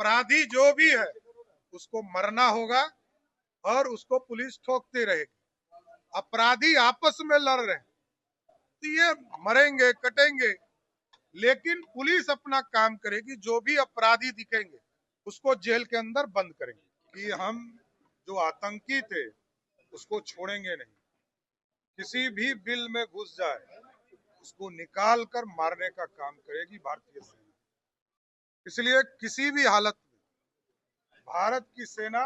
अपराधी जो भी है उसको मरना होगा और उसको पुलिस ठोकती रहेगी। अपराधी आपस में लड़ रहे हैं तो ये मरेंगे कटेंगे, लेकिन पुलिस अपना काम करेगी। जो भी अपराधी दिखेंगे उसको जेल के अंदर बंद करेंगे। कि हम जो आतंकी थे उसको छोड़ेंगे नहीं। किसी भी बिल में घुस जाए उसको निकाल कर मारने का काम करेगी भारतीय सेना। इसलिए किसी भी हालत में भारत की सेना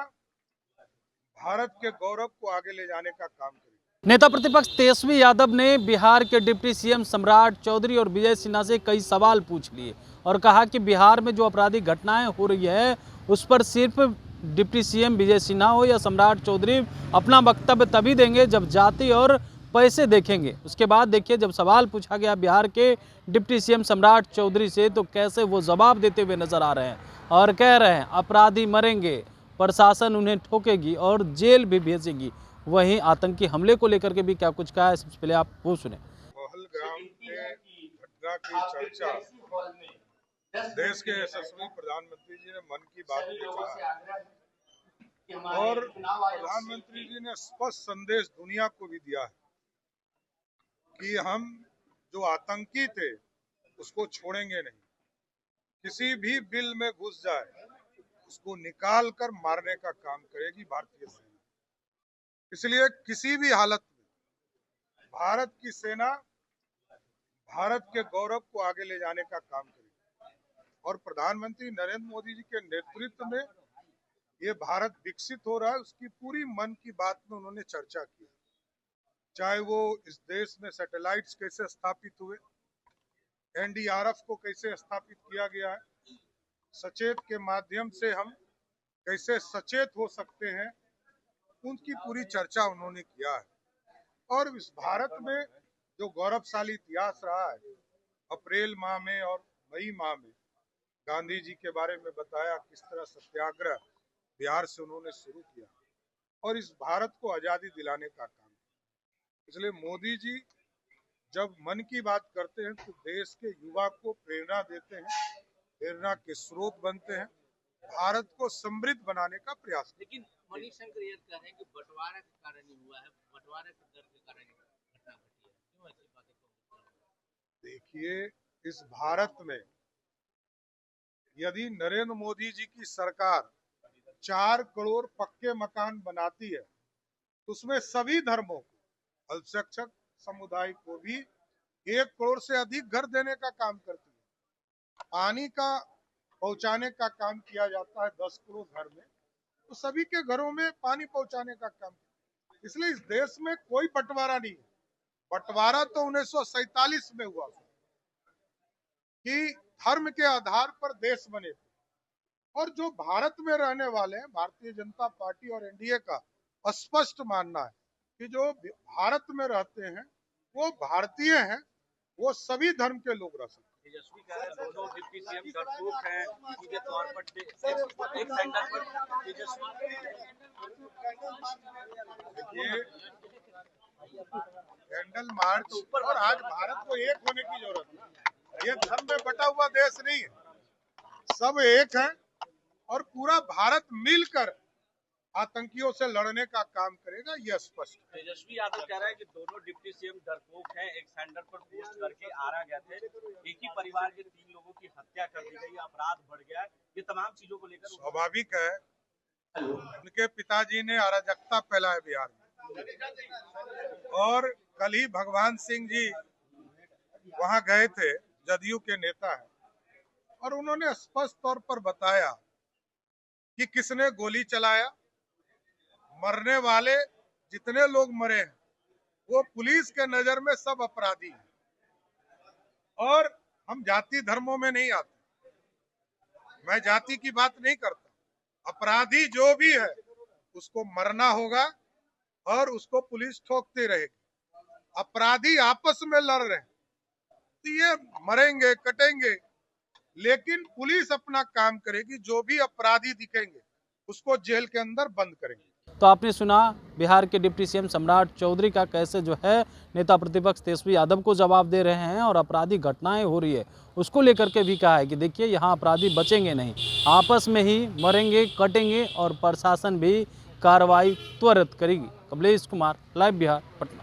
भारत के गौरव को आगे ले जाने का काम करेगी। नेता प्रतिपक्ष तेजस्वी यादव ने बिहार के डिप्टी सीएम सम्राट चौधरी और विजय सिन्हा से कई सवाल पूछ लिए और कहा कि बिहार में जो आपराधिक घटनाएं हो रही है उस पर सिर्फ डिप्टी सीएम विजय सिन्हा हो या सम्राट चौधरी अपना वक्तव्य तभी देंगे जब जाति और पैसे देखेंगे। उसके बाद देखिए, जब सवाल पूछा गया बिहार के डिप्टी सीएम सम्राट चौधरी से तो कैसे वो जवाब देते हुए नजर आ रहे हैं और कह रहे हैं अपराधी मरेंगे, प्रशासन उन्हें ठोकेगी और जेल भी भेजेगी। वहीं आतंकी हमले को लेकर के भी क्या कुछ कहा है, सबसे पहले आप वो सुने। पहलगाम के घटना की चर्चा देश के यशस्वी प्रधानमंत्री जी ने मन की बात में कहा और प्रधानमंत्री जी ने स्पष्ट संदेश दुनिया को भी दिया है कि हम जो आतंकी थे उसको छोड़ेंगे नहीं। किसी भी बिल में घुस जाए उसको निकाल कर मारने का काम करेगी भारतीय सेना। इसलिए किसी भी हालत में भारत की सेना भारत के गौरव को आगे ले जाने का काम करेगी। और प्रधानमंत्री नरेंद्र मोदी जी के नेतृत्व में ये भारत विकसित हो रहा है, उसकी पूरी मन की बात में उन्होंने चर्चा की। चाहे वो इस देश में सैटेलाइट्स कैसे स्थापित हुए, एनडीआरएफ को कैसे स्थापित किया गया है, सचेत के माध्यम से हम कैसे सचेत हो सकते हैं, उनकी पूरी चर्चा उन्होंने किया है। और इस भारत में जो गौरवशाली इतिहास रहा है, अप्रैल माह में और मई माह में गांधी जी के बारे में बताया, किस तरह सत्याग्रह बिहार से उन्होंने शुरू किया और इस भारत को आजादी दिलाने का काम। इसलिए मोदी जी जब मन की बात करते हैं तो देश के युवा को प्रेरणा देते हैं, प्रेरणा के स्रोत बनते हैं, भारत को समृद्ध बनाने का प्रयास। लेकिन मणिशंकर ये कह रहे हैं कि बंटवारा के कारण ही हुआ है, बंटवारे के डर के कारण घटना घटी है। क्यों ऐसी बातें कहते हैं? देखिए, इस भारत में यदि नरेंद्र मोदी जी की सरकार 4 करोड़ पक्के मकान बनाती है तो उसमें सभी धर्मों को, अल्पसंख्यक समुदाय को भी 1 करोड़ से अधिक घर देने का काम करती है। पानी का पहुंचाने का काम किया जाता है 10 करोड़ घर में, तो सभी के घरों में पानी पहुंचाने का काम। इसलिए इस देश में कोई बंटवारा नहीं है। बंटवारा तो 1947 में हुआ कि धर्म के आधार पर देश बने थे। और जो भारत में रहने वाले हैं, भारतीय जनता पार्टी और एनडीए का स्पष्ट मानना है कि जो भारत में रहते हैं वो भारतीय हैं, वो सभी धर्म के लोग रह सकते हैं। तेजस्वी कह रहे हैं दोनों डिप्टी सीएम डरपोक हैं, सीधे तौर पर एक सेंटर पर तेजस्वी। देखिए, कैंडल मार्च और आज भारत को एक होने की जरूरत है। ये धर्म में बटा हुआ देश नहीं है, सब एक है और पूरा भारत मिलकर आतंकियों से लड़ने का काम करेगा, यह स्पष्ट। तेजस्वी यादव कह रहे हैं कि दोनों डिप्टी सीएम डरपोक हैं, एक सेंटर पर पोस्ट करके आरा गए थे, एक ही परिवार के 3 लोगों की हत्या कर दी गई, अपराध बढ़ गया है। ये तमाम चीजों को लेकर स्वाभाविक है, उनके पिताजी ने अराजकता फैलाया बिहार में और कल ही भगवान सिंह जी वहां गए थे, जदयू के नेता है, और उन्होंने स्पष्ट तौर पर बताया कि किसने गोली चलाया। मरने वाले जितने लोग मरे हैं वो पुलिस के नजर में सब अपराधी हैं और हम जाति धर्मों में नहीं आते। मैं जाति की बात नहीं करता। अपराधी जो भी है उसको मरना होगा और उसको पुलिस ठोकती रहेगी। अपराधी आपस में लड़ रहे हैं तो ये मरेंगे कटेंगे, लेकिन पुलिस अपना काम करेगी। जो भी अपराधी दिखेंगे उसको जेल के अंदर बंद करेंगे। तो आपने सुना बिहार के डिप्टी सीएम सम्राट चौधरी का कैसे जो है नेता प्रतिपक्ष तेजस्वी यादव को जवाब दे रहे हैं और आपराधिक घटनाएं हो रही है उसको लेकर के भी कहा है कि देखिए यहाँ अपराधी बचेंगे नहीं, आपस में ही मरेंगे कटेंगे और प्रशासन भी कार्रवाई त्वरित करेगी। कमलेश कुमार, लाइव बिहार, पटना।